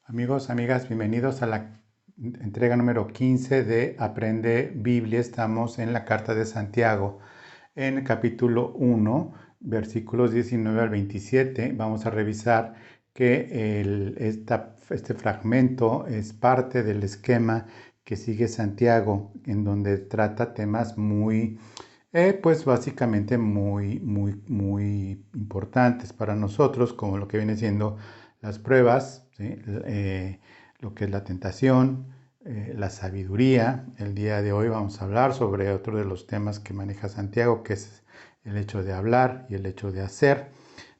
Amigos, amigas, bienvenidos a la entrega número 15 de Aprende Biblia. Estamos en la carta de Santiago, en el capítulo 1, versículos 19 al 27. Vamos a revisar que este fragmento es parte del esquema que sigue Santiago, en donde trata temas pues básicamente muy importantes para nosotros, como lo que viene siendo las pruebas, ¿sí? Lo que es la tentación, la sabiduría. El día de hoy vamos a hablar sobre otro de los temas que maneja Santiago, que es el hecho de hablar y el hecho de hacer.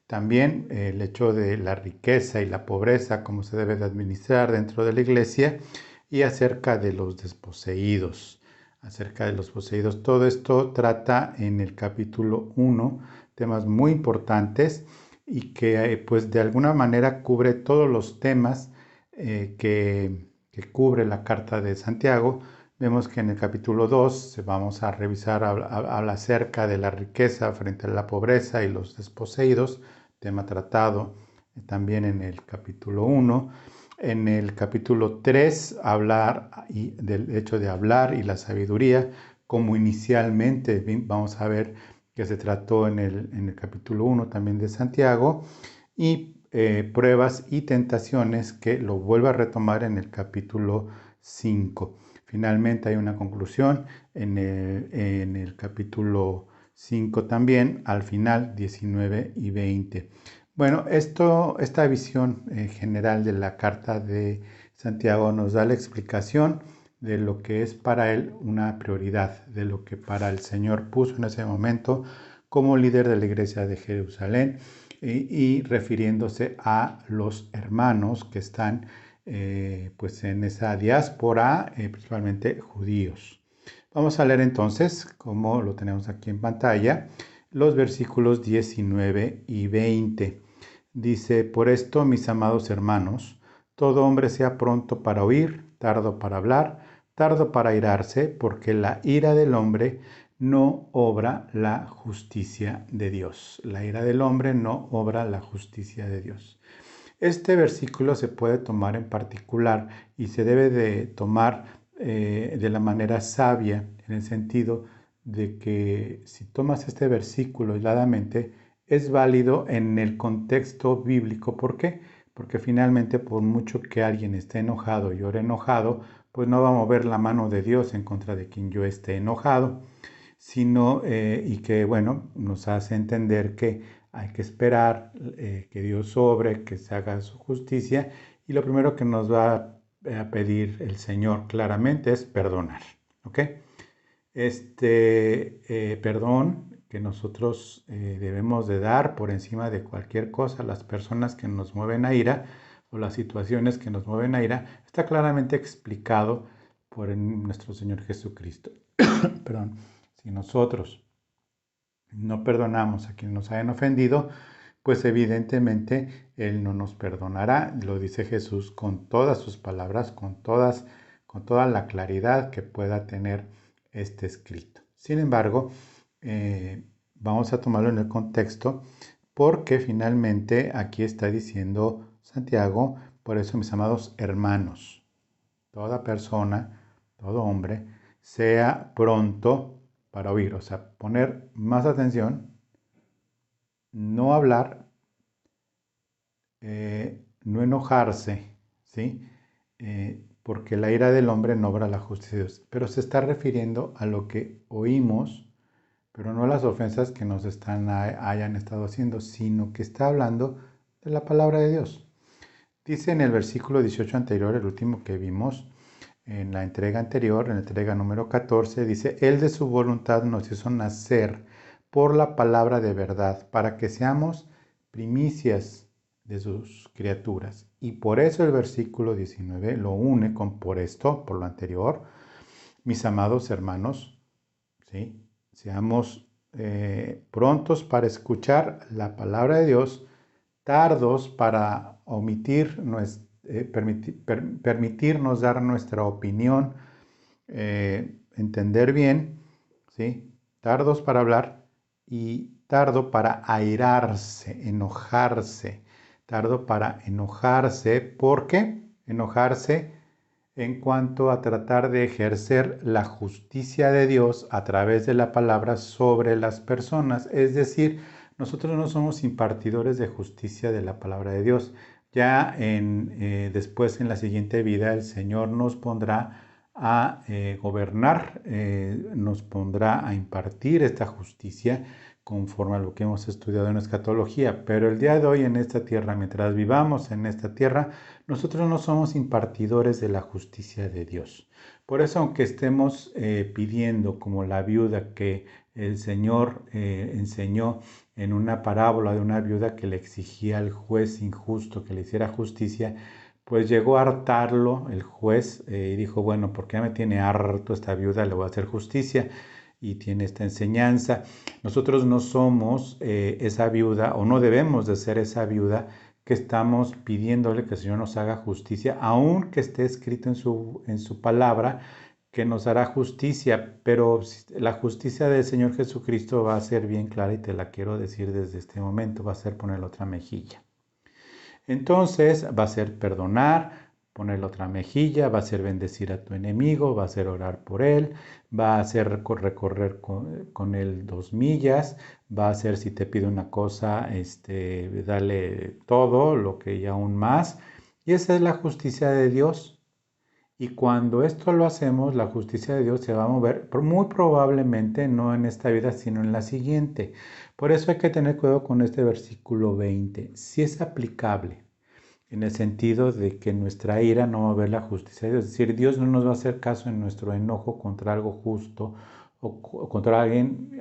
También el hecho de la riqueza y la pobreza, cómo se debe de administrar dentro de la iglesia, y acerca de los desposeídos. Acerca de los poseídos. Todo esto trata en el capítulo 1 temas muy importantes y que pues de alguna manera cubre todos los temas que cubre la carta de Santiago. Vemos que en el capítulo 2 vamos a revisar, habla acerca de la riqueza frente a la pobreza y los desposeídos, tema tratado también en el capítulo 1. En el capítulo 3 hablar del hecho de hablar y la sabiduría, como inicialmente vamos a ver que se trató en el capítulo 1 también de Santiago, y pruebas y tentaciones, que lo vuelve a retomar en el capítulo 5. Finalmente hay una conclusión en el capítulo 5 también, al final 19 y 20. Bueno, esta visión general de la carta de Santiago nos da la explicación de lo que es para él una prioridad, de lo que para el Señor puso en ese momento como líder de la iglesia de Jerusalén, y refiriéndose a los hermanos que están pues en esa diáspora, principalmente judíos. Vamos a leer entonces, como lo tenemos aquí en pantalla, los versículos 19 y 20. Dice: por esto, mis amados hermanos, todo hombre sea pronto para oír, tardo para hablar, tardo para airarse, porque la ira del hombre no obra la justicia de Dios. La ira del hombre no obra la justicia de Dios. Este versículo se puede tomar en particular y se debe de tomar de la manera sabia, en el sentido de que si tomas este versículo aisladamente, es válido en el contexto bíblico. ¿Por qué? Porque finalmente, por mucho que alguien esté enojado y ore enojado, pues no va a mover la mano de Dios en contra de quien yo esté enojado, sino y que, bueno, nos hace entender que hay que esperar que Dios obre, que se haga su justicia, y lo primero que nos va a pedir el Señor claramente es perdonar, ¿ok? Perdón que nosotros debemos de dar por encima de cualquier cosa a las personas que nos mueven a ira, o las situaciones que nos mueven a ira, está claramente explicado por nuestro Señor Jesucristo. Perdón. Si nosotros no perdonamos a quienes nos hayan ofendido, pues evidentemente Él no nos perdonará. Lo dice Jesús con todas sus palabras, con toda la claridad que pueda tener este escrito. Sin embargo, vamos a tomarlo en el contexto, porque finalmente aquí está diciendo Santiago: por eso, mis amados hermanos, toda persona, todo hombre, sea pronto para oír, o sea, poner más atención, no hablar, no enojarse, ¿sí? Porque la ira del hombre no obra la justicia de Dios. Pero se está refiriendo a lo que oímos, pero no a las ofensas que nos hayan estado haciendo, sino que está hablando de la palabra de Dios. Dice en el versículo 18 anterior, el último que vimos en la entrega anterior, en la entrega número 14, dice: Él de su voluntad nos hizo nacer por la palabra de verdad, para que seamos primicias de sus criaturas. Y por eso el versículo 19 lo une con por esto, por lo anterior, mis amados hermanos, ¿sí? Seamos prontos para escuchar la palabra de Dios, tardos para permitirnos dar nuestra opinión, entender bien, ¿sí? Tardos para hablar y tardo para airarse, enojarse. Tardo para enojarse, porque enojarse en cuanto a tratar de ejercer la justicia de Dios a través de la palabra sobre las personas. Es decir, nosotros no somos impartidores de justicia de la palabra de Dios. Ya después en la siguiente vida el Señor nos pondrá a gobernar, nos pondrá a impartir esta justicia conforme a lo que hemos estudiado en escatología. Pero el día de hoy en esta tierra, mientras vivamos en esta tierra, nosotros no somos impartidores de la justicia de Dios. Por eso, aunque estemos pidiendo, como la viuda que el Señor enseñó en una parábola de una viuda que le exigía al juez injusto que le hiciera justicia, pues llegó a hartarlo el juez y dijo, bueno, ¿por qué me tiene harto esta viuda? Le voy a hacer justicia. Y tiene esta enseñanza. Nosotros no somos esa viuda, o no debemos de ser esa viuda que estamos pidiéndole que el Señor nos haga justicia, aunque esté escrito en su palabra que nos hará justicia, pero la justicia del Señor Jesucristo va a ser bien clara y te la quiero decir desde este momento, va a ser poner la otra mejilla. Entonces va a ser perdonar, poner la otra mejilla, va a ser bendecir a tu enemigo, va a ser orar por él, va a ser recorrer con él 2 millas, va a ser si te pide una cosa, dale todo, lo que y aún más. Y esa es la justicia de Dios. Y cuando esto lo hacemos, la justicia de Dios se va a mover, muy probablemente no en esta vida, sino en la siguiente. Por eso hay que tener cuidado con este versículo 20. Si es aplicable, en el sentido de que nuestra ira no va a ver la justicia de Dios. Es decir, Dios no nos va a hacer caso en nuestro enojo contra algo justo o contra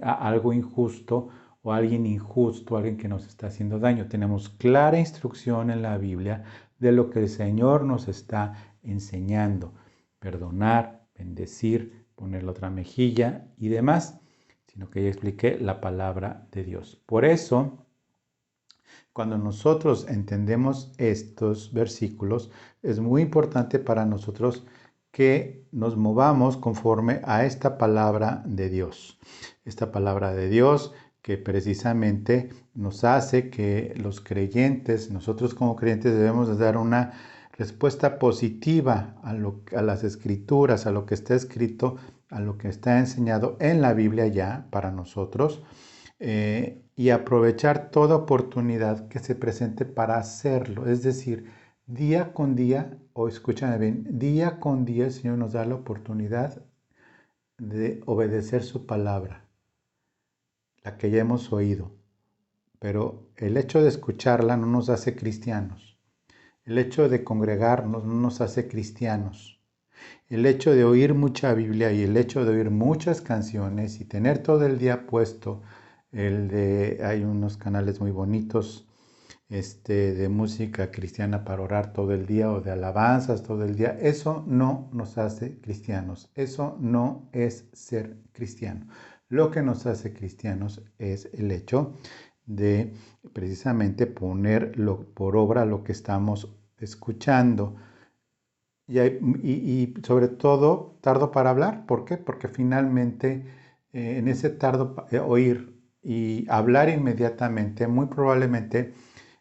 algo injusto o alguien injusto, alguien que nos está haciendo daño. Tenemos clara instrucción en la Biblia de lo que el Señor nos está enseñando. Perdonar, bendecir, poner la otra mejilla y demás, sino que ya expliqué la palabra de Dios. Por eso, cuando nosotros entendemos estos versículos, es muy importante para nosotros que nos movamos conforme a esta palabra de Dios. Esta palabra de Dios que precisamente nos hace que los creyentes, nosotros como creyentes debemos de dar una respuesta positiva a las escrituras, a lo que está escrito, a lo que está enseñado en la Biblia ya para nosotros. Y aprovechar toda oportunidad que se presente para hacerlo. Es decir, día con día, o escúchame bien, día con día el Señor nos da la oportunidad de obedecer su palabra, la que ya hemos oído. Pero el hecho de escucharla no nos hace cristianos. El hecho de congregarnos no nos hace cristianos. El hecho de oír mucha Biblia y el hecho de oír muchas canciones y tener todo el día puesto hay unos canales muy bonitos de música cristiana para orar todo el día o de alabanzas todo el día. Eso no nos hace cristianos. Eso no es ser cristiano. Lo que nos hace cristianos es el hecho de precisamente poner por obra lo que estamos escuchando. Y sobre todo, tardo para hablar. ¿Por qué? Porque finalmente en ese tardo oír y hablar inmediatamente, muy probablemente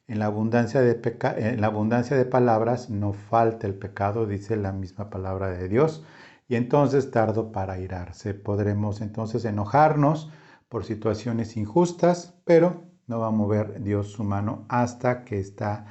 en la abundancia de palabras no falta el pecado, dice la misma palabra de Dios, y entonces tardo para irarse. Podremos entonces enojarnos por situaciones injustas, pero no va a mover Dios su mano hasta que está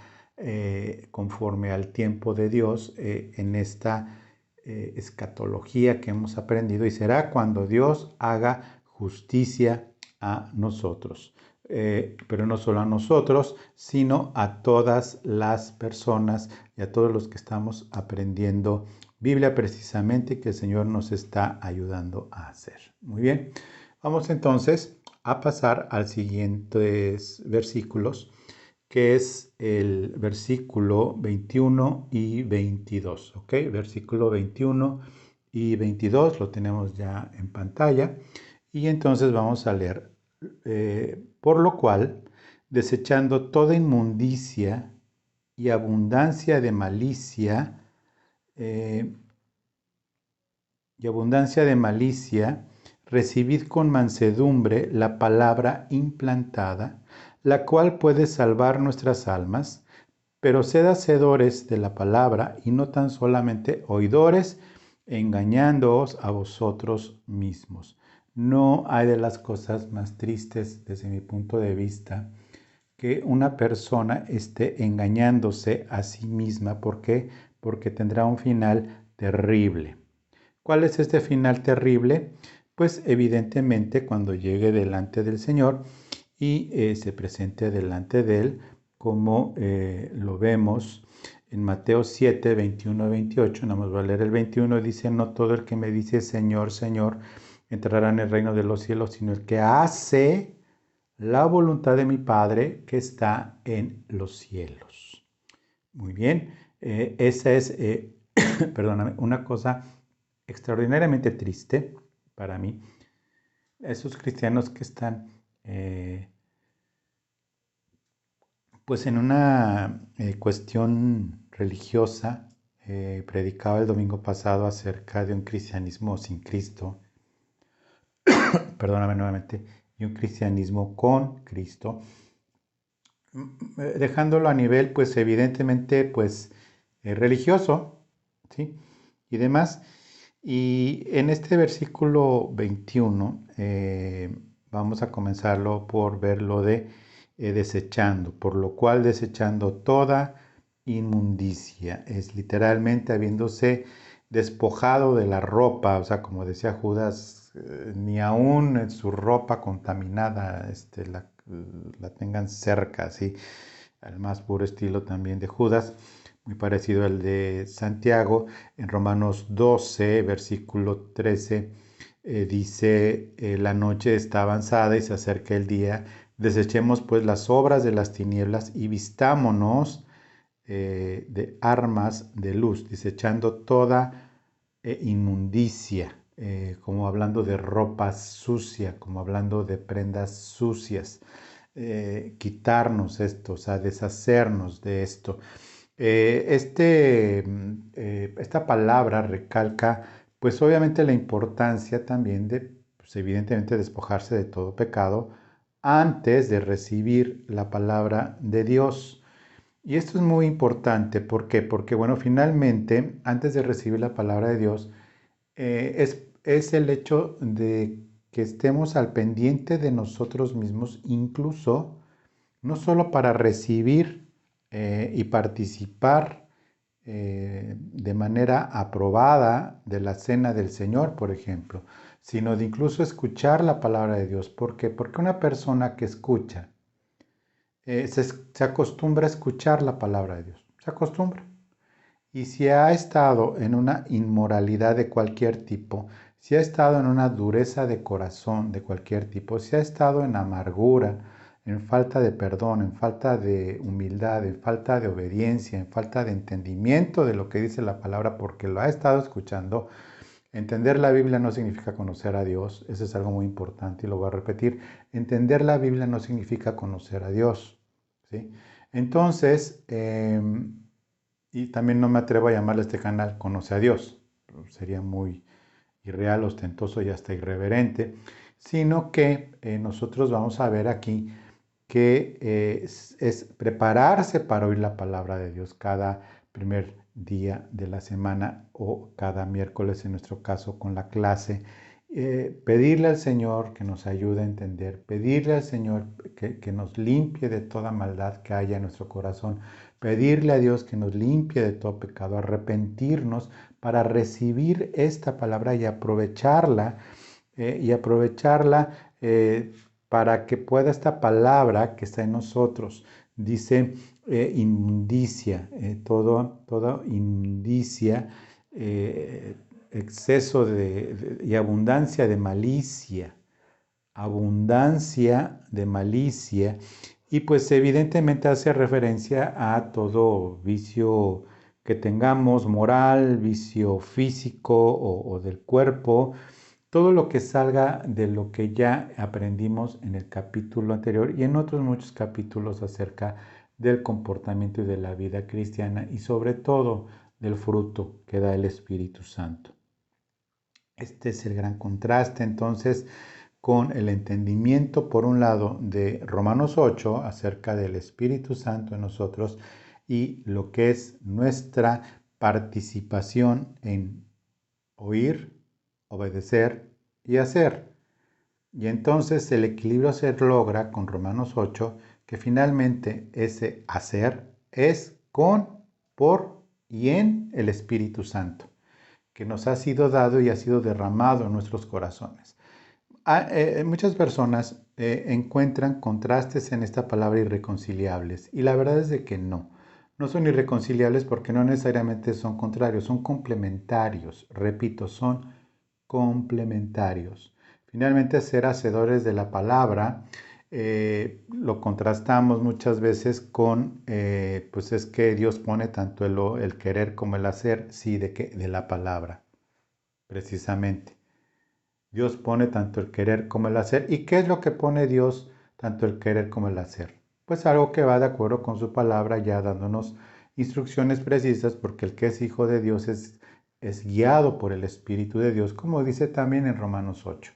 conforme al tiempo de Dios en esta escatología que hemos aprendido, y será cuando Dios haga justicia a nosotros, pero no solo a nosotros, sino a todas las personas y a todos los que estamos aprendiendo Biblia precisamente, que el Señor nos está ayudando a hacer. Muy bien, vamos entonces a pasar al siguientes versículos, que es el versículo 21 y 22, ¿ok? Versículo 21 y 22 lo tenemos ya en pantalla y entonces vamos a leer. Por lo cual, desechando toda inmundicia y abundancia de malicia, recibid con mansedumbre la palabra implantada, la cual puede salvar nuestras almas, pero sed hacedores de la palabra y no tan solamente oidores, engañándoos a vosotros mismos. No hay de las cosas más tristes desde mi punto de vista que una persona esté engañándose a sí misma. ¿Por qué? Porque tendrá un final terrible. ¿Cuál es este final terrible? Pues evidentemente cuando llegue delante del Señor y se presente delante de Él, como lo vemos en Mateo 7, 21 a 28, nada más voy a leer el 21, dice: no todo el que me dice Señor, Señor, entrará en el reino de los cielos, sino el que hace la voluntad de mi Padre que está en los cielos. Muy bien, esa es, perdóname, una cosa extraordinariamente triste para mí. Esos cristianos que están pues en una cuestión religiosa, predicaba el domingo pasado acerca de un cristianismo sin Cristo, perdóname nuevamente, y un cristianismo con Cristo, dejándolo a nivel pues evidentemente pues religioso, ¿sí? Y demás. Y en este versículo 21 vamos a comenzarlo por ver lo de desechando, por lo cual desechando toda inmundicia, es literalmente habiéndose despojado de la ropa, o sea, como decía Judas, ni aún en su ropa contaminada la tengan cerca, así, al más puro estilo también de Judas, muy parecido al de Santiago. En Romanos 12, versículo 13, dice, la noche está avanzada y se acerca el día, desechemos pues las obras de las tinieblas y vistámonos de armas de luz, desechando toda inmundicia, como hablando de ropa sucia, como hablando de prendas sucias, quitarnos esto, o sea, deshacernos de esto. Esta palabra recalca, pues obviamente la importancia también de, pues, evidentemente, despojarse de todo pecado antes de recibir la palabra de Dios. Y esto es muy importante. ¿Por qué? Porque, bueno, finalmente, antes de recibir la palabra de Dios, es el hecho de que estemos al pendiente de nosotros mismos, incluso no solo para recibir y participar de manera aprobada de la cena del Señor, por ejemplo, sino de incluso escuchar la palabra de Dios. ¿Por qué? Porque una persona que escucha se acostumbra a escuchar la palabra de Dios, se acostumbra. Y si ha estado en una inmoralidad de cualquier tipo, si ha estado en una dureza de corazón de cualquier tipo, si ha estado en amargura, en falta de perdón, en falta de humildad, en falta de obediencia, en falta de entendimiento de lo que dice la palabra porque lo ha estado escuchando, entender la Biblia no significa conocer a Dios, eso es algo muy importante y lo voy a repetir. Entender la Biblia no significa conocer a Dios, ¿sí? Entonces, y también no me atrevo a llamarle a este canal Conoce a Dios, sería muy irreal, ostentoso y hasta irreverente, sino que nosotros vamos a ver aquí que es prepararse para oír la palabra de Dios cada primer día de la semana o cada miércoles en nuestro caso con la clase. Pedirle al Señor que nos ayude a entender, pedirle al Señor que nos limpie de toda maldad que haya en nuestro corazón, pedirle a Dios que nos limpie de todo pecado, arrepentirnos para recibir esta palabra y aprovecharla, eh, para que pueda esta palabra que está en nosotros. Dice inmundicia, toda inmundicia, exceso y abundancia de malicia, abundancia de malicia, y pues evidentemente hace referencia a todo vicio que tengamos, moral, vicio físico o del cuerpo, todo lo que salga de lo que ya aprendimos en el capítulo anterior y en otros muchos capítulos acerca del comportamiento y de la vida cristiana y sobre todo del fruto que da el Espíritu Santo. Este es el gran contraste entonces con el entendimiento, por un lado, de Romanos 8 acerca del Espíritu Santo en nosotros y lo que es nuestra participación en oír, obedecer y hacer. Y entonces el equilibrio se logra con Romanos 8, que finalmente ese hacer es con, por y en el Espíritu Santo, que nos ha sido dado y ha sido derramado en nuestros corazones. Muchas personas encuentran contrastes en esta palabra irreconciliables, y la verdad es de que no. No son irreconciliables porque no necesariamente son contrarios, son complementarios. Repito, son complementarios. Finalmente, ser hacedores de la palabra lo contrastamos muchas veces con, pues es que Dios pone tanto el querer como el hacer, sí, de la palabra, precisamente. Dios pone tanto el querer como el hacer. ¿Y qué es lo que pone Dios tanto el querer como el hacer? Pues algo que va de acuerdo con su palabra, ya dándonos instrucciones precisas, porque el que es hijo de Dios es guiado por el Espíritu de Dios, como dice también en Romanos 8.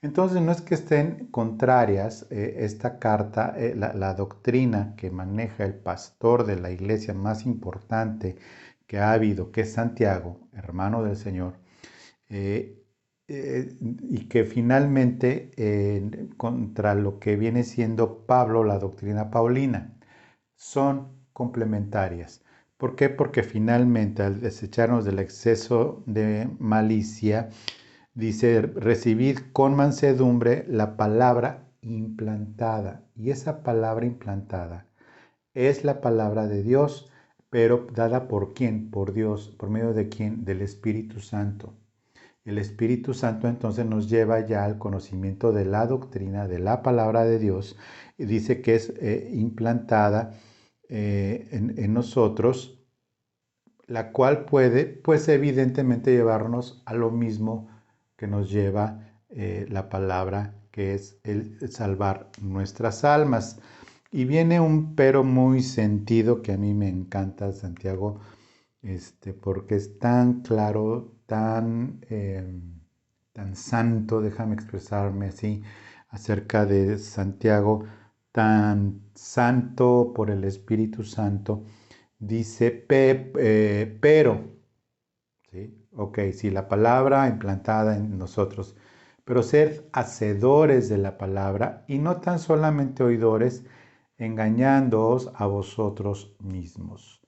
Entonces no es que estén contrarias esta carta, la doctrina que maneja el pastor de la iglesia más importante que ha habido, que es Santiago, hermano del Señor, eh, y que finalmente contra lo que viene siendo Pablo, la doctrina paulina, son complementarias. ¿Por qué? Porque finalmente al desecharnos del exceso de malicia, dice, recibid con mansedumbre la palabra implantada. Y esa palabra implantada es la palabra de Dios, pero dada por quién, por Dios, por medio de quién, del Espíritu Santo. El Espíritu Santo entonces nos lleva ya al conocimiento de la doctrina, de la palabra de Dios, y dice que es implantada en nosotros, la cual puede, pues evidentemente, llevarnos a lo mismo que nos lleva la palabra, que es el salvar nuestras almas. Y viene un pero muy sentido que a mí me encanta, Santiago, porque es tan claro, tan santo, déjame expresarme así, acerca de Santiago, tan santo por el Espíritu Santo, dice, pero, ¿sí? Ok, sí, la palabra implantada en nosotros, pero ser hacedores de la palabra y no tan solamente oidores, engañándoos a vosotros mismos.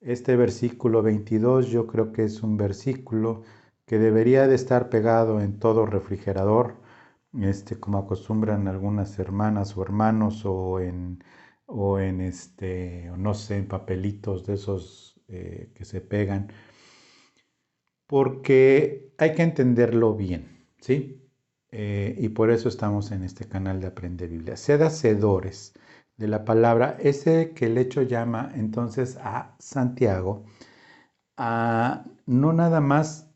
Este versículo 22 yo creo que es un versículo que debería de estar pegado en todo refrigerador, como acostumbran algunas hermanas o hermanos, o no sé, en papelitos de esos que se pegan, porque hay que entenderlo bien, ¿sí? Y por eso estamos en este canal de Aprende Biblia. Sed hacedores de la palabra, ese que el hecho llama entonces a Santiago a no nada más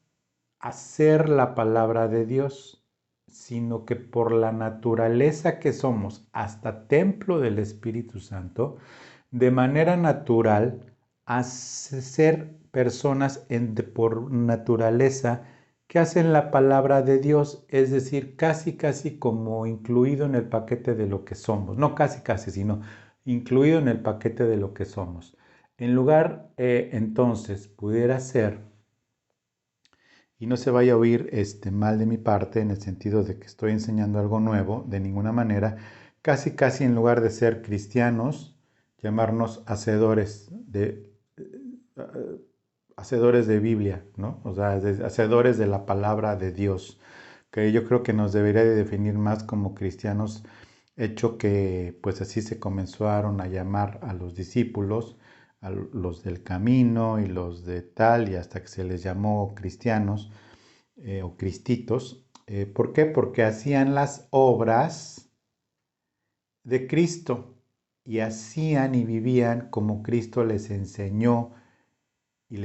hacer la palabra de Dios, sino que por la naturaleza que somos, hasta templo del Espíritu Santo, de manera natural, a ser personas por naturaleza que hacen la palabra de Dios, es decir, casi como incluido en el paquete de lo que somos, no casi, sino incluido en el paquete de lo que somos. En lugar, entonces, pudiera ser, y no se vaya a oír mal de mi parte en el sentido de que estoy enseñando algo nuevo, de ninguna manera, casi en lugar de ser cristianos, llamarnos hacedores de Biblia, ¿no? O sea, hacedores de la palabra de Dios, que yo creo que nos debería de definir más como cristianos, hecho que pues así se comenzaron a llamar a los discípulos, a los del camino y los de tal, y hasta que se les llamó cristianos o cristitos. ¿Por qué? Porque hacían las obras de Cristo y hacían y vivían como Cristo les enseñó y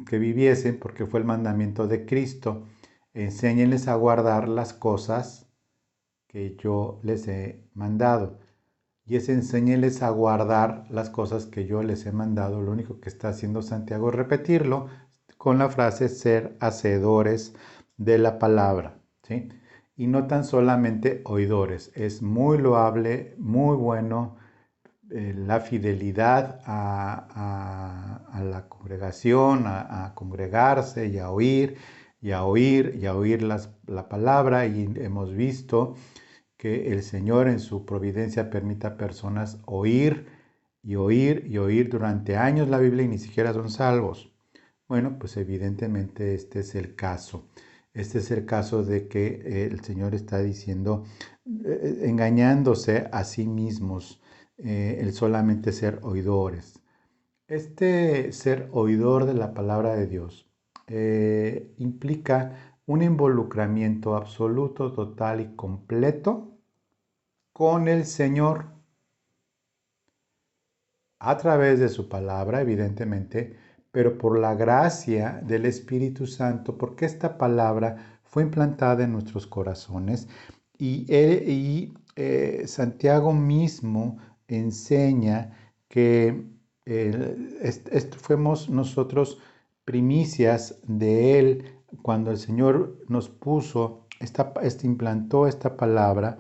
que viviesen, porque fue el mandamiento de Cristo. Enséñenles a guardar las cosas que yo les he mandado. Y es enséñenles a guardar las cosas que yo les he mandado. Lo único que está haciendo Santiago es repetirlo con la frase ser hacedores de la palabra, ¿sí? Y no tan solamente oidores. Es muy loable, muy bueno, la fidelidad a la congregación, a congregarse y a oír, y a oír, y a oír la palabra. Y hemos visto que el Señor en su providencia permite a personas oír y oír y oír durante años la Biblia y ni siquiera son salvos. Bueno, pues evidentemente este es el caso. Este es el caso de que el Señor está diciendo, engañándose a sí mismos, el solamente ser oidores. Este ser oidor de la palabra de Dios implica un involucramiento absoluto, total y completo con el Señor a través de su palabra, evidentemente, pero por la gracia del Espíritu Santo, porque esta palabra fue implantada en nuestros corazones y Santiago mismo enseña que fuimos nosotros primicias de Él cuando el Señor nos puso, implantó esta palabra,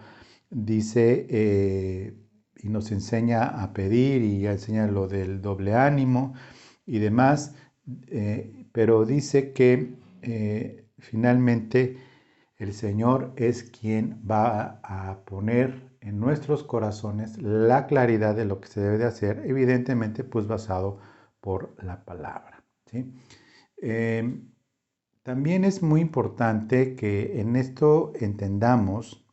dice, y nos enseña a pedir y enseña lo del doble ánimo y demás, pero dice que finalmente el Señor es quien va a poner en nuestros corazones la claridad de lo que se debe de hacer, evidentemente pues basado por la palabra, ¿sí? También es muy importante que en esto entendamos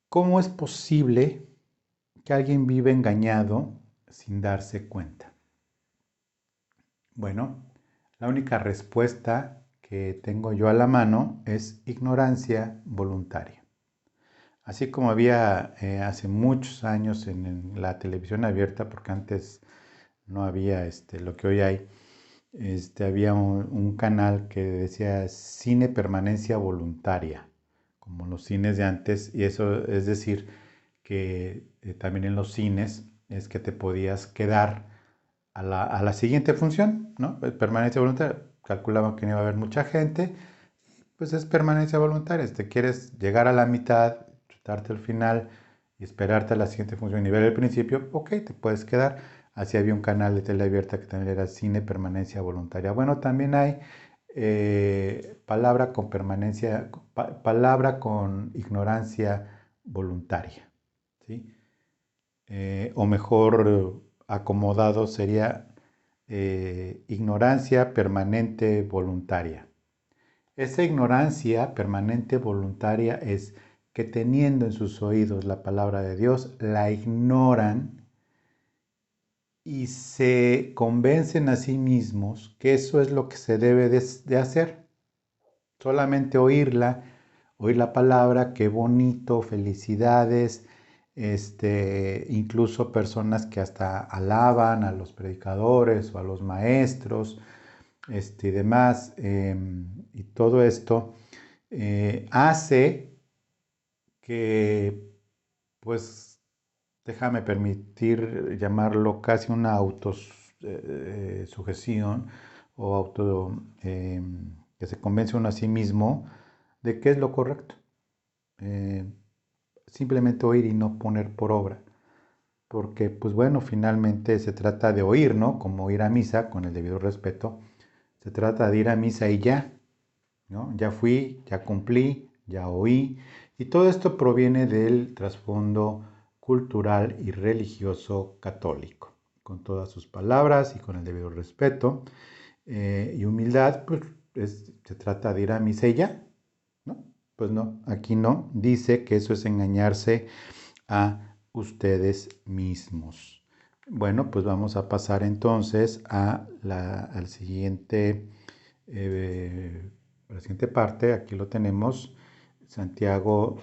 cómo es posible que alguien viva engañado sin darse cuenta. Bueno, la única respuesta que tengo yo a la mano es ignorancia voluntaria. Así como había hace muchos años en la televisión abierta, porque antes no había lo que hoy hay, había un canal que decía cine permanencia voluntaria, como los cines de antes, y eso es decir que también en los cines es que te podías quedar a la siguiente función, ¿no? Permanencia voluntaria. Calculamos que no iba a haber mucha gente, pues es permanencia voluntaria. Si te quieres llegar a la mitad, chutarte al final y esperarte a la siguiente función y ver el principio, ok, te puedes quedar. Así había un canal de tele abierta que también era cine permanencia voluntaria. Bueno, también hay palabra con permanencia, palabra con ignorancia voluntaria, ¿sí? O mejor acomodado sería ignorancia permanente voluntaria. Esa ignorancia permanente voluntaria es que teniendo en sus oídos la palabra de Dios, la ignoran y se convencen a sí mismos que eso es lo que se debe de hacer. Solamente oírla, oír la palabra, qué bonito, felicidades, incluso personas que hasta alaban a los predicadores o a los maestros, y demás, y todo esto hace que, pues, déjame permitir llamarlo casi una autosugestión o que se convence uno a sí mismo de qué es lo correcto. Simplemente oír y no poner por obra. Porque, pues bueno, finalmente se trata de oír, ¿no? Como ir a misa, con el debido respeto. Se trata de ir a misa y ya, ¿no? Ya fui, ya cumplí, ya oí. Y todo esto proviene del trasfondo cultural y religioso católico. Con todas sus palabras y con el debido respeto y humildad, pues se trata de ir a misa y ya, ¿no? Pues no, aquí no. Dice que eso es engañarse a ustedes mismos. Bueno, pues vamos a pasar entonces al siguiente, la siguiente parte. Aquí lo tenemos, Santiago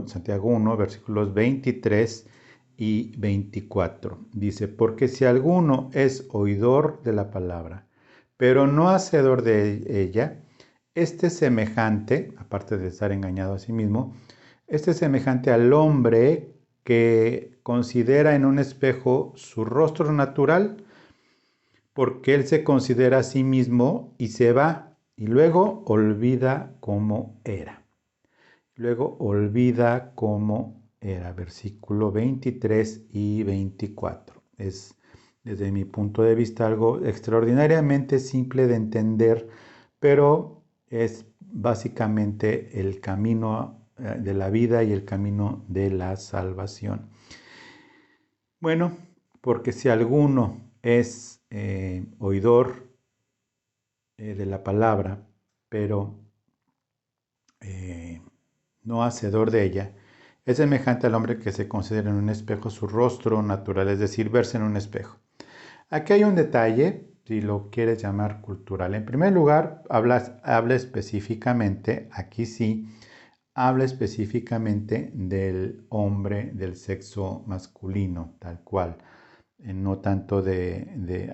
Santiago 1, versículos 23 y 24. Dice, porque si alguno es oidor de la palabra, pero no hacedor de ella, este semejante, aparte de estar engañado a sí mismo, este es semejante al hombre que considera en un espejo su rostro natural, porque él se considera a sí mismo y se va y luego olvida cómo era. Luego olvida cómo era versículo 23 y 24. Es, desde mi punto de vista, algo extraordinariamente simple de entender, pero es básicamente el camino de la vida y el camino de la salvación. Bueno, porque si alguno es oidor de la palabra, pero no hacedor de ella, es semejante al hombre que se considera en un espejo su rostro natural, es decir, verse en un espejo. Aquí hay un detalle, si lo quieres llamar cultural. En primer lugar, habla específicamente, aquí sí, habla específicamente del hombre del sexo masculino, tal cual. No tanto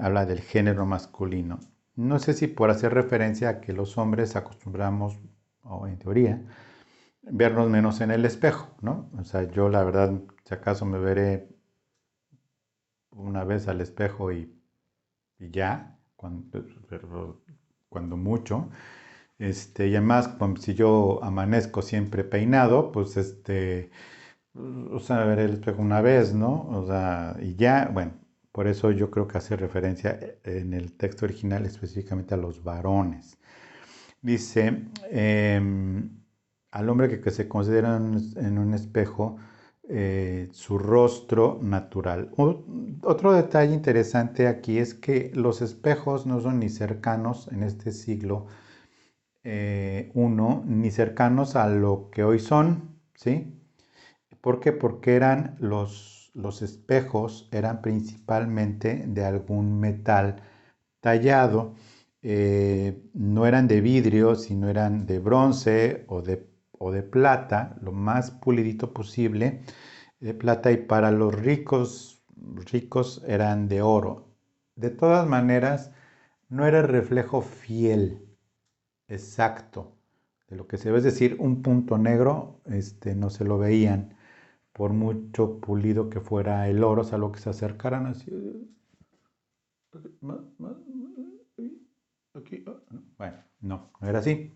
habla del género masculino. No sé si por hacer referencia a que los hombres acostumbramos, o en teoría, vernos menos en el espejo, ¿no? O sea, yo la verdad, si acaso me veré una vez al espejo y ya, cuando mucho. Y además, si yo amanezco siempre peinado, pues o sea, veré el espejo una vez, ¿no? O sea, y ya, bueno, por eso yo creo que hace referencia en el texto original específicamente a los varones. Dice, al hombre que se considera en un espejo su rostro natural. Otro detalle interesante aquí es que los espejos no son ni cercanos en este siglo I, ni cercanos a lo que hoy son, ¿sí? ¿Por qué? Porque los espejos eran principalmente de algún metal tallado, no eran de vidrio, sino eran de bronce o de plata, lo más pulidito posible, de plata, y para los ricos eran de oro. De todas maneras, no era el reflejo fiel, exacto, de lo que se ve, es decir, un punto negro, no se lo veían, por mucho pulido que fuera el oro, salvo que se acercaran así. Bueno, no era así.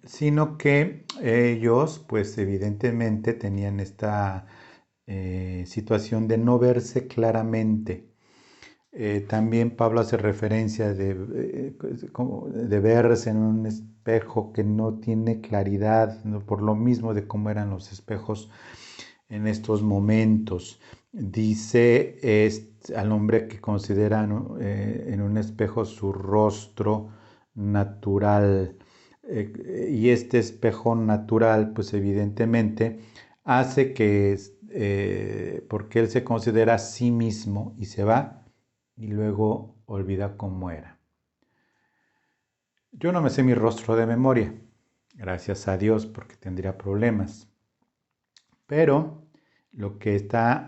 Sino que ellos, pues evidentemente tenían esta situación de no verse claramente. También Pablo hace referencia de verse en un espejo que no tiene claridad, ¿no? Por lo mismo de cómo eran los espejos en estos momentos. Dice al hombre que considera, ¿no?, en un espejo su rostro natural. Y este espejo natural, pues evidentemente, hace que, porque él se considera a sí mismo y se va y luego olvida cómo era. Yo no me sé mi rostro de memoria, gracias a Dios, porque tendría problemas. Pero lo que está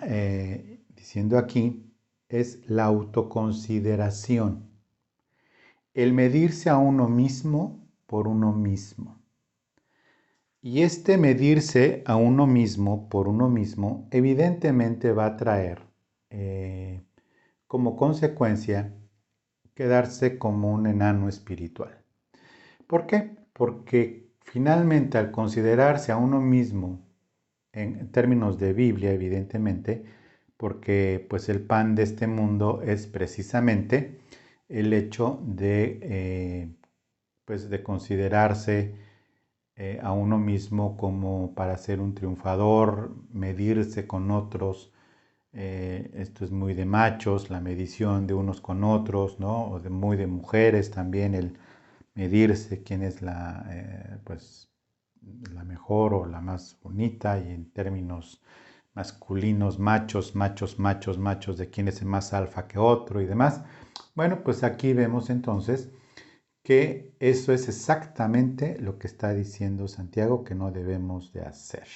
diciendo aquí es la autoconsideración, el medirse a uno mismo por uno mismo. Y este medirse a uno mismo por uno mismo evidentemente va a traer como consecuencia quedarse como un enano espiritual. ¿Por qué? Porque finalmente al considerarse a uno mismo en términos de Biblia, evidentemente, porque pues el pan de este mundo es precisamente el hecho pues de considerarse a uno mismo como para ser un triunfador, medirse con otros. Esto es muy de machos, la medición de unos con otros, ¿no? O muy de mujeres también, el medirse quién es pues, la mejor o la más bonita, y en términos masculinos, machos, de quién es el más alfa que otro y demás. Bueno, pues aquí vemos entonces que eso es exactamente lo que está diciendo Santiago que no debemos de hacer.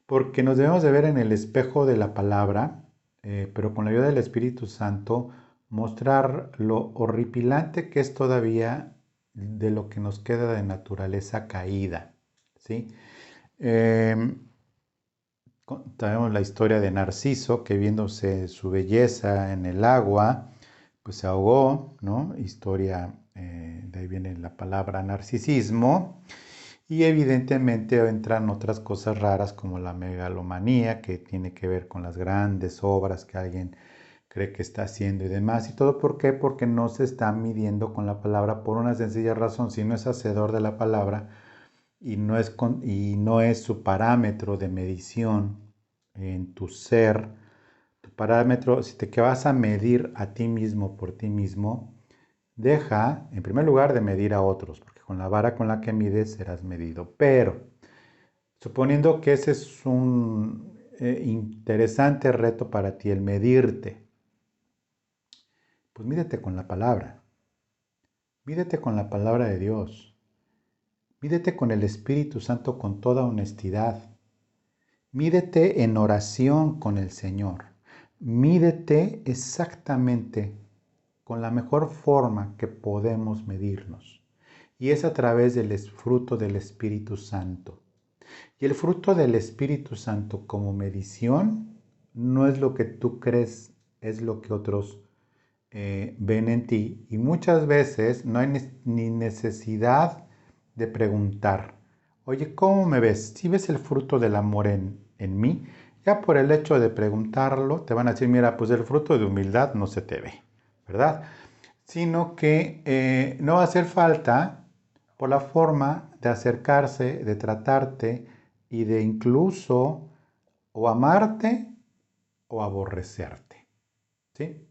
Porque nos debemos de ver en el espejo de la palabra, pero con la ayuda del Espíritu Santo, mostrar lo horripilante que es todavía de lo que nos queda de naturaleza caída, ¿sí? Tenemos la historia de Narciso, que viéndose su belleza en el agua, pues se ahogó, ¿no? Historia, de ahí viene la palabra narcisismo. Y evidentemente entran otras cosas raras como la megalomanía, que tiene que ver con las grandes obras que alguien cree que está haciendo y demás. ¿Y todo por qué? Porque no se está midiendo con la palabra por una sencilla razón. Si no es hacedor de la palabra y no es su parámetro de medición en tu ser, tu parámetro, si te que vas a medir a ti mismo por ti mismo, deja, en primer lugar, de medir a otros, porque con la vara con la que mides serás medido. Pero, suponiendo que ese es un interesante reto para ti, el medirte, pues mídete con la palabra. Mídete con la palabra de Dios. Mídete con el Espíritu Santo con toda honestidad. Mídete en oración con el Señor. Mídete exactamente con la mejor forma que podemos medirnos. Y es a través del fruto del Espíritu Santo. Y el fruto del Espíritu Santo como medición no es lo que tú crees, es lo que otros ven en ti. Y muchas veces no hay ni necesidad de preguntar, oye, ¿cómo me ves? Si ves el fruto del amor en mí, ya por el hecho de preguntarlo, te van a decir, mira, pues el fruto de humildad no se te ve, ¿verdad? Sino que no va a hacer falta por la forma de acercarse, de tratarte y de incluso o amarte o aborrecerte, ¿sí?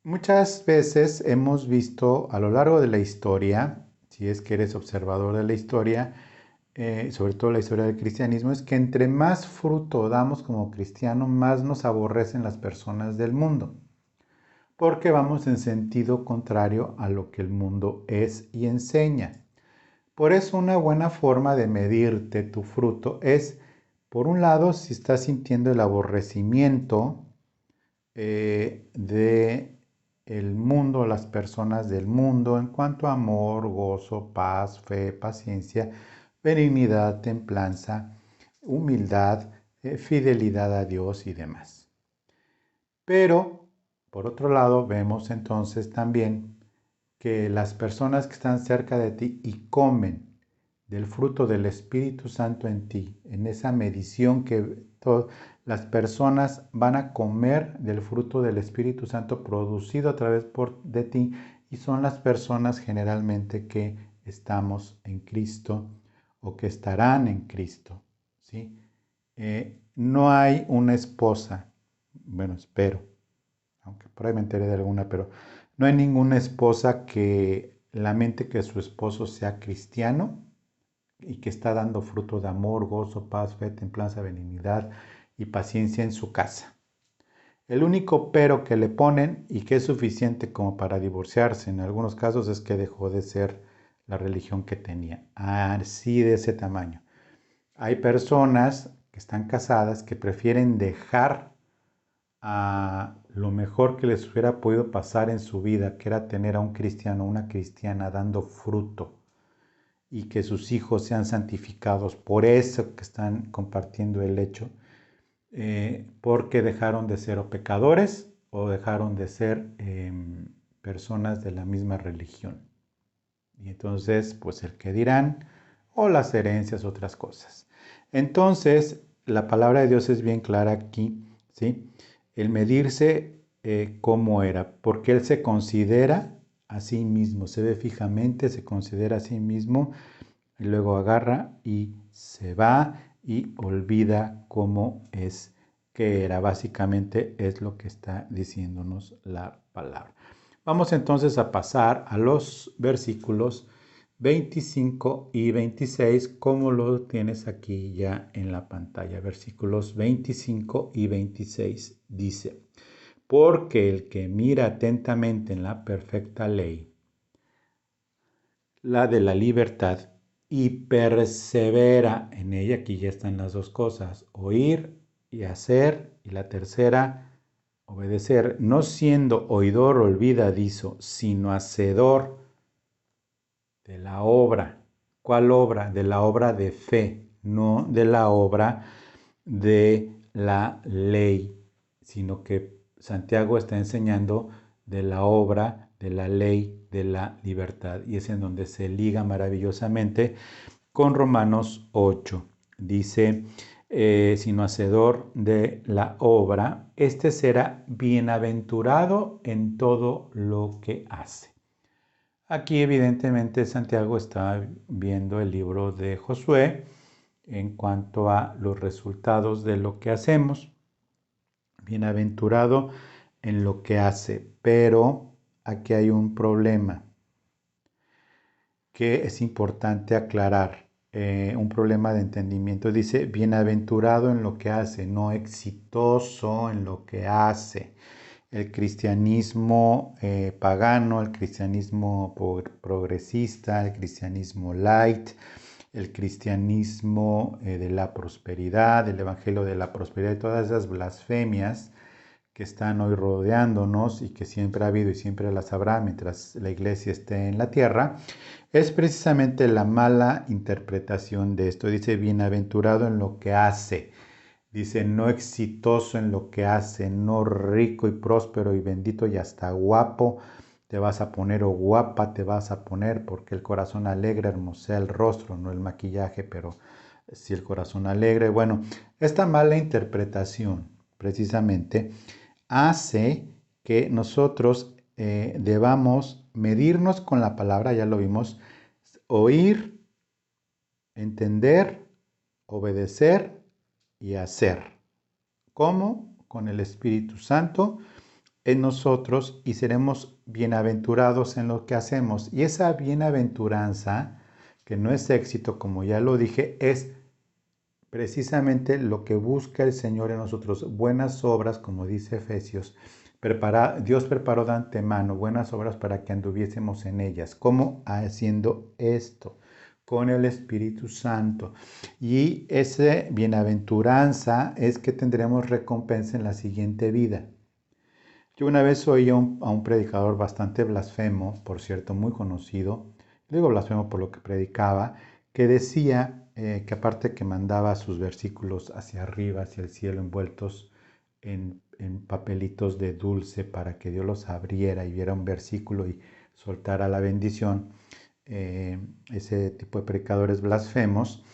Muchas veces hemos visto a lo largo de la historia, si es que eres observador de la historia, sobre todo la historia del cristianismo, es que entre más fruto damos como cristiano, más nos aborrecen las personas del mundo, porque vamos en sentido contrario a lo que el mundo es y enseña. Por eso una buena forma de medirte tu fruto es, por un lado, si estás sintiendo el aborrecimiento de el mundo, las personas del mundo, en cuanto a amor, gozo, paz, fe, paciencia, benignidad, templanza, humildad, fidelidad a Dios y demás. Pero, por otro lado, vemos entonces también que las personas que están cerca de ti y comen del fruto del Espíritu Santo en ti, en esa medición que las personas van a comer del fruto del Espíritu Santo producido a través de ti, y son las personas generalmente que estamos en Cristo o que estarán en Cristo, ¿sí? No hay una esposa, bueno, espero, aunque por ahí me enteré de alguna, pero no hay ninguna esposa que lamente que su esposo sea cristiano y que está dando fruto de amor, gozo, paz, fe, templanza, benignidad y paciencia en su casa. El único pero que le ponen y que es suficiente como para divorciarse en algunos casos es que dejó de ser la religión que tenía, así de ese tamaño. Hay personas que están casadas que prefieren dejar a lo mejor que les hubiera podido pasar en su vida, que era tener a un cristiano o una cristiana dando fruto y que sus hijos sean santificados por eso que están compartiendo el hecho, porque dejaron de ser o pecadores o dejaron de ser personas de la misma religión. Y entonces, pues el que dirán, o las herencias, otras cosas. Entonces, la palabra de Dios es bien clara aquí, ¿sí? El medirse cómo era, porque Él se considera a sí mismo, se ve fijamente, se considera a sí mismo, y luego agarra y se va y olvida cómo es que era. Básicamente es lo que está diciéndonos la palabra. Vamos entonces a pasar a los versículos 25 y 26, como lo tienes aquí ya en la pantalla. Versículos 25 y 26 dice: porque el que mira atentamente en la perfecta ley, la de la libertad, y persevera en ella, aquí ya están las dos cosas, oír y hacer, y la tercera, obedecer, no siendo oidor olvidadizo, sino hacedor de la obra. ¿Cuál obra? De la obra de fe, no de la obra de la ley, sino que Santiago está enseñando de la obra de la ley de la libertad, y es en donde se liga maravillosamente con Romanos 8. Dice, sino hacedor de la obra, este será bienaventurado en todo lo que hace. Aquí evidentemente Santiago está viendo el libro de Josué en cuanto a los resultados de lo que hacemos. Bienaventurado en lo que hace, pero aquí hay un problema que es importante aclarar, un problema de entendimiento. Dice, bienaventurado en lo que hace, no exitoso en lo que hace. El cristianismo pagano, el cristianismo progresista, el cristianismo light, el cristianismo de la prosperidad, el evangelio de la prosperidad, todas esas blasfemias que están hoy rodeándonos y que siempre ha habido y siempre las habrá mientras la iglesia esté en la tierra, es precisamente la mala interpretación de esto. Dice, bienaventurado en lo que hace. Dice, no exitoso en lo que hace, no rico y próspero y bendito y hasta guapo te vas a poner o guapa te vas a poner, porque el corazón alegre hermosea el rostro, no el maquillaje, pero sí el corazón alegre. Bueno, esta mala interpretación precisamente hace que nosotros debamos medirnos con la palabra, ya lo vimos, oír, entender, obedecer y hacer. ¿Cómo? Con el Espíritu Santo en nosotros y seremos bienaventurados en lo que hacemos. Y esa bienaventuranza, que no es éxito, como ya lo dije, es precisamente lo que busca el Señor en nosotros. Buenas obras, como dice Efesios. Dios preparó de antemano buenas obras para que anduviésemos en ellas. ¿Cómo? Haciendo esto con el Espíritu Santo. Y esa bienaventuranza es que tendremos recompensa en la siguiente vida. Yo una vez oí a un predicador bastante blasfemo, por cierto, muy conocido, digo blasfemo por lo que predicaba, que decía que aparte que mandaba sus versículos hacia arriba, hacia el cielo, envueltos en papelitos de dulce para que Dios los abriera y viera un versículo y soltara la bendición, ese tipo de predicadores blasfemos,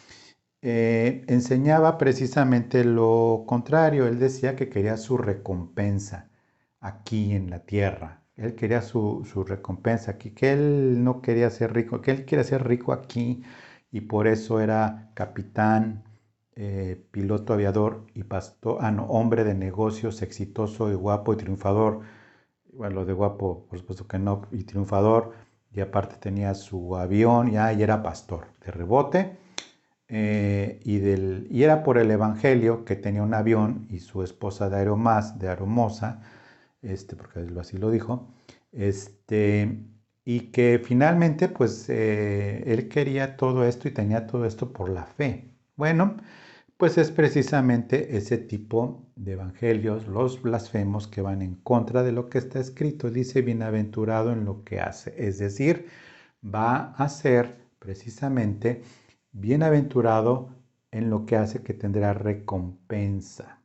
enseñaba precisamente lo contrario. Él decía que quería su recompensa aquí en la tierra. Él quería su recompensa aquí, que él no quería ser rico, que él quería ser rico aquí y por eso era capitán, piloto aviador y pastor, no, hombre de negocios exitoso y guapo y triunfador. Bueno, lo de guapo, por supuesto que no, y triunfador, y aparte tenía su avión y era pastor de rebote. Y era por el evangelio que tenía un avión y su esposa de Aeromosa, porque así lo dijo, y que finalmente pues él quería todo esto y tenía todo esto por la fe. Bueno, pues es precisamente ese tipo de evangelios, los blasfemos, que van en contra de lo que está escrito. Dice, bienaventurado en lo que hace, es decir, va a ser precisamente bienaventurado en lo que hace, que tendrá recompensa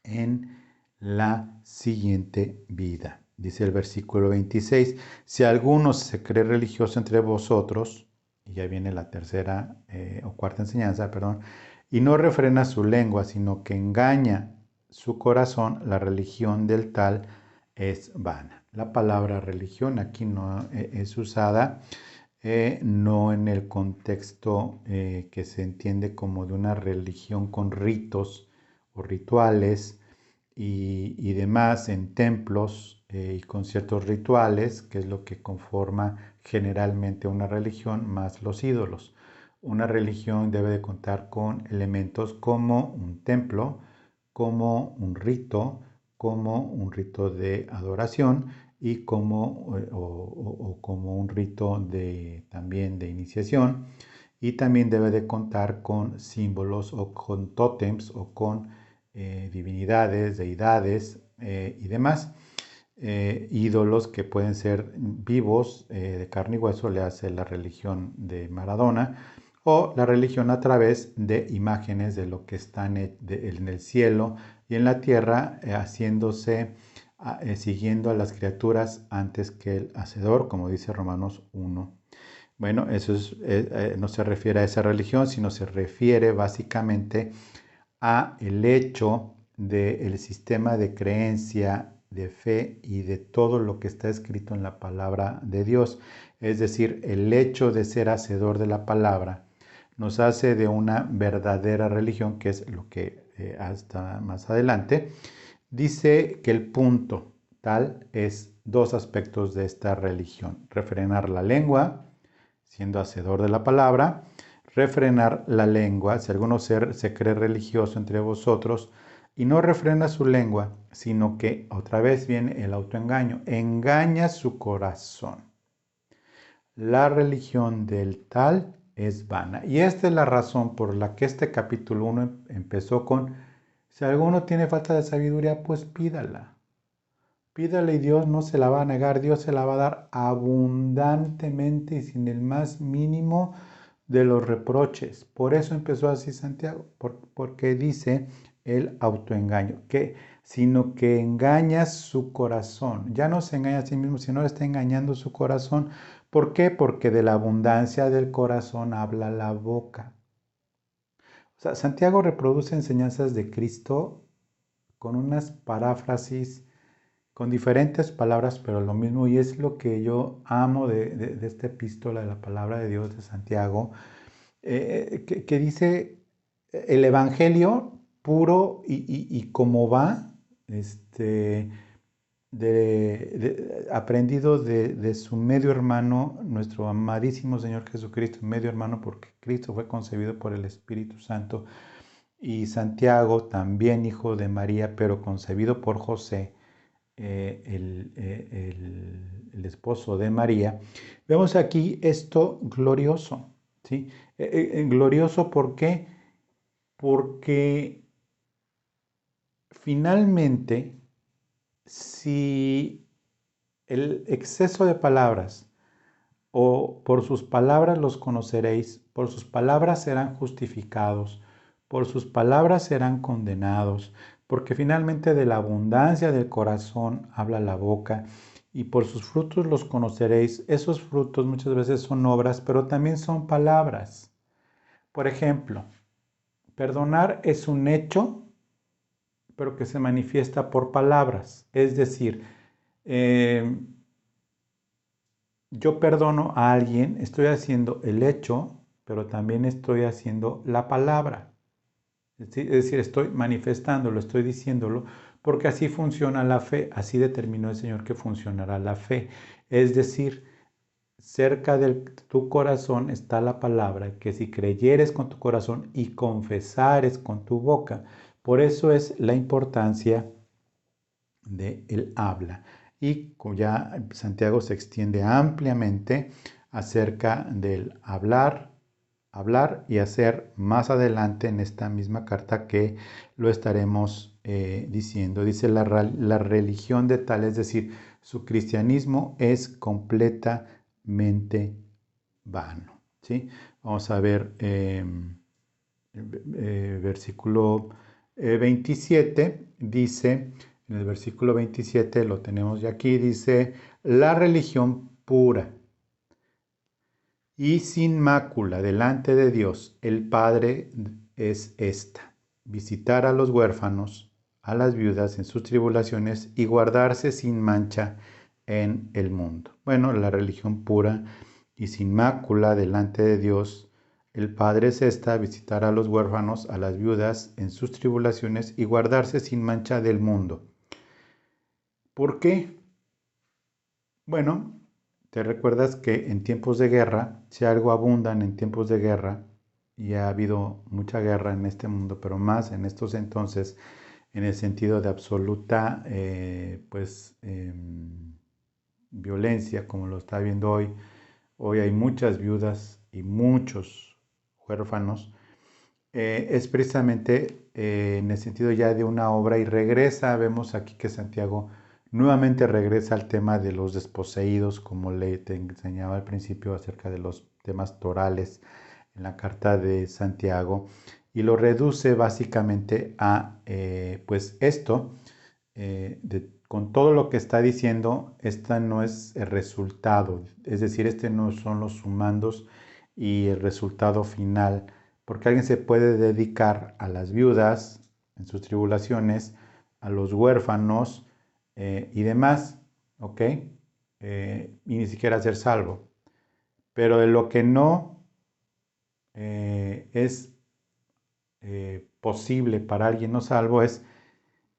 en la siguiente vida. Dice el versículo 26, si alguno se cree religioso entre vosotros, y ya viene la tercera o cuarta enseñanza, perdón, y no refrena su lengua, sino que engaña su corazón, la religión del tal es vana. La palabra religión aquí no es usada, no en el contexto que se entiende como de una religión con ritos o rituales y demás en templos y con ciertos rituales, que es lo que conforma generalmente una religión, más los ídolos. Una religión debe de contar con elementos como un templo, como un rito de adoración y como un rito también de iniciación, y también debe de contar con símbolos o con tótems o con divinidades, deidades y demás. Ídolos que pueden ser vivos, de carne y hueso, le hace la religión de Maradona, o la religión a través de imágenes de lo que está en el cielo y en la tierra, siguiendo a las criaturas antes que el hacedor, como dice Romanos 1. Bueno, eso no se refiere a esa religión, sino se refiere básicamente a el hecho del sistema de creencia, de fe y de todo lo que está escrito en la palabra de Dios. Es decir, el hecho de ser hacedor de la palabra nos hace de una verdadera religión, que es lo que hasta más adelante dice que el punto tal es dos aspectos de esta religión: refrenar la lengua, siendo hacedor de la palabra; refrenar la lengua, si alguno ser se cree religioso entre vosotros y no refrena su lengua, sino que otra vez viene el autoengaño, engaña su corazón. La religión del tal es vana. Y esta es la razón por la que este capítulo 1 empezó con: si alguno tiene falta de sabiduría, pues pídala. Pídale y Dios no se la va a negar, Dios se la va a dar abundantemente y sin el más mínimo de los reproches. Por eso empezó así Santiago, porque dice el autoengaño, sino que engaña su corazón. Ya no se engaña a sí mismo, sino está engañando su corazón. ¿Por qué? Porque de la abundancia del corazón habla la boca. O sea, Santiago reproduce enseñanzas de Cristo con unas paráfrasis, con diferentes palabras, pero lo mismo, y es lo que yo amo de esta epístola, de la palabra de Dios de Santiago, que dice el Evangelio puro y como va, aprendido de su medio hermano, nuestro amadísimo Señor Jesucristo, medio hermano, porque Cristo fue concebido por el Espíritu Santo, y Santiago, también hijo de María, pero concebido por José, el esposo de María. Vemos aquí esto glorioso, ¿sí? Glorioso, ¿por qué? Porque finalmente, si el exceso de palabras, o por sus palabras los conoceréis, por sus palabras serán justificados, por sus palabras serán condenados, porque finalmente de la abundancia del corazón habla la boca, y por sus frutos los conoceréis. Esos frutos muchas veces son obras, pero también son palabras. Por ejemplo, perdonar es un hecho, pero que se manifiesta por palabras. Es decir, yo perdono a alguien, estoy haciendo el hecho, pero también estoy haciendo la palabra. Es decir, estoy manifestándolo, estoy diciéndolo, porque así funciona la fe, así determinó el Señor que funcionará la fe. Es decir, cerca de tu corazón está la palabra, que si creyeres con tu corazón y confesares con tu boca. Por eso es la importancia del habla. Y como ya Santiago se extiende ampliamente acerca del hablar y hacer más adelante en esta misma carta, que lo estaremos diciendo. Dice la religión de tal, es decir, su cristianismo es completamente vano, ¿sí? Vamos a ver versículo 27, dice, en el versículo 27 lo tenemos ya aquí, dice: la religión pura y sin mácula delante de Dios el Padre es esta: visitar a los huérfanos, a las viudas en sus tribulaciones, y guardarse sin mancha en el mundo. Bueno, la religión pura y sin mácula delante de Dios el Padre es esta: visitar a los huérfanos, a las viudas en sus tribulaciones, y guardarse sin mancha del mundo. ¿Por qué? Bueno, te recuerdas que en tiempos de guerra, si algo abundan en tiempos de guerra, y ha habido mucha guerra en este mundo, pero más en estos entonces, en el sentido de absoluta violencia, como lo está viendo hoy. Hoy hay muchas viudas y muchos huérfanos. Es precisamente en el sentido ya de una obra, y regresa, vemos aquí que Santiago nuevamente regresa al tema de los desposeídos, como te enseñaba al principio acerca de los temas torales en la carta de Santiago, y lo reduce básicamente a pues esto, con todo lo que está diciendo, este no es el resultado, es decir, este no son los sumandos y el resultado final, porque alguien se puede dedicar a las viudas en sus tribulaciones, a los huérfanos y demás, ¿ok? Y ni siquiera ser salvo. Pero de lo que no es posible para alguien no salvo es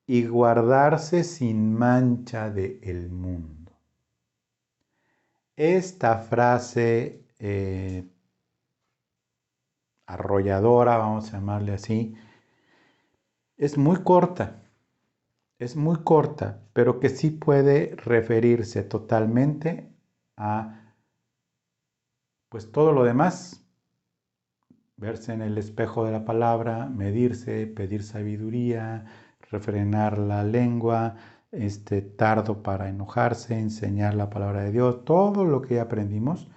y guardarse sin mancha del mundo. Esta frase arrolladora, vamos a llamarle así, es muy corta, pero que sí puede referirse totalmente a pues todo lo demás, verse en el espejo de la palabra, medirse, pedir sabiduría, refrenar la lengua, tardo para enojarse, enseñar la palabra de Dios, todo lo que ya aprendimos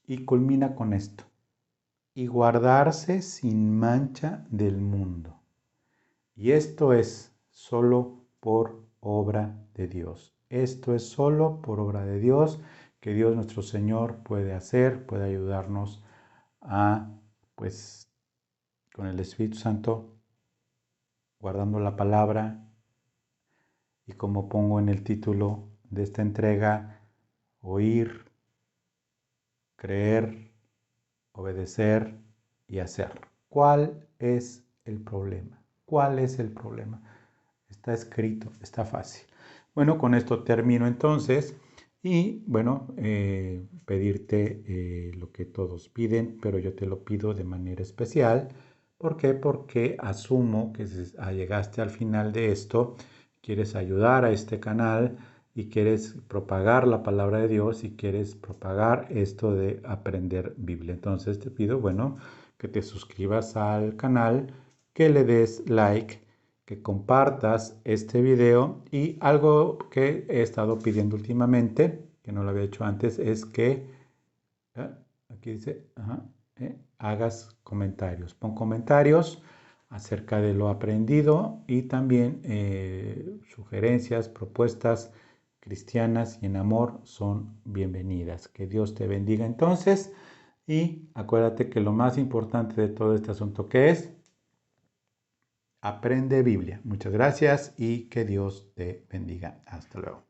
y culmina con esto. Y guardarse sin mancha del mundo. Y esto es solo por obra de Dios. Esto es solo por obra de Dios que Dios nuestro Señor puede hacer, puede ayudarnos a, pues, con el Espíritu Santo, guardando la palabra y como pongo en el título de esta entrega, oír, creer, obedecer y hacer. ¿Cuál es el problema? ¿Cuál es el problema? Está escrito, está fácil. Bueno, con esto termino entonces y bueno, pedirte lo que todos piden, pero yo te lo pido de manera especial. ¿Por qué? Porque asumo que llegaste al final de esto, quieres ayudar a este canal y quieres propagar la palabra de Dios y quieres propagar esto de aprender Biblia. Entonces te pido, bueno, que te suscribas al canal, que le des like, que compartas este video y algo que he estado pidiendo últimamente, que no lo había hecho antes, es que, aquí dice, hagas comentarios. Pon comentarios acerca de lo aprendido y también sugerencias, propuestas cristianas y en amor son bienvenidas. Que Dios te bendiga entonces y acuérdate que lo más importante de todo este asunto que es aprende Biblia. Muchas gracias y que Dios te bendiga. Hasta luego.